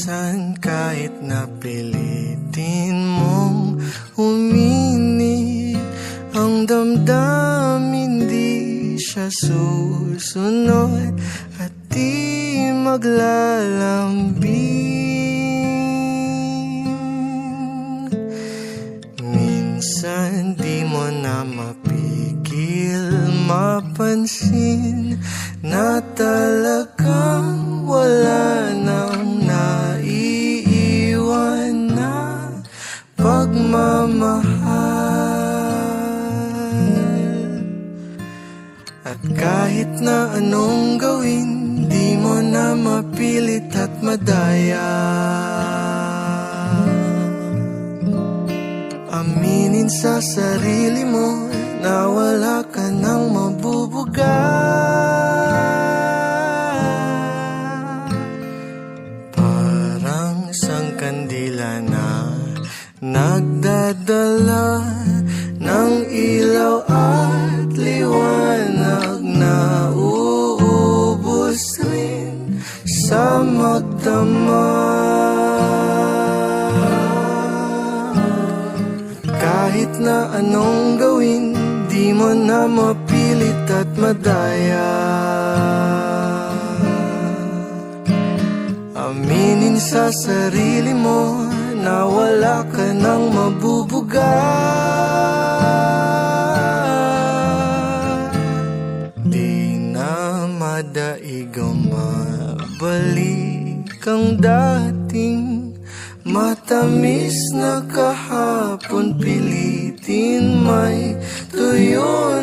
Minsan kahit napilitin mong uminit ang damdamin, di siya susunod at di maglalambing. Minsan di mo na mapigil mapansin na talagang wala nang naiiwan na pagmamahal. At kahit na anong gawin, di mo na mapilit at madaya. Aminin sa sarili mo na wala ka nang mabubuga. Parang isang kandila na nagdadala ng ilaw at liwanag na uubos rin sa magdamag. Kahit na anong gawin, di mo na mapilit at madaya. Aminin sa sarili mo na wala ka nang mabubuga. Di na madaig ang mabalik ang dating matamis na kahapon, pilitin may tuyo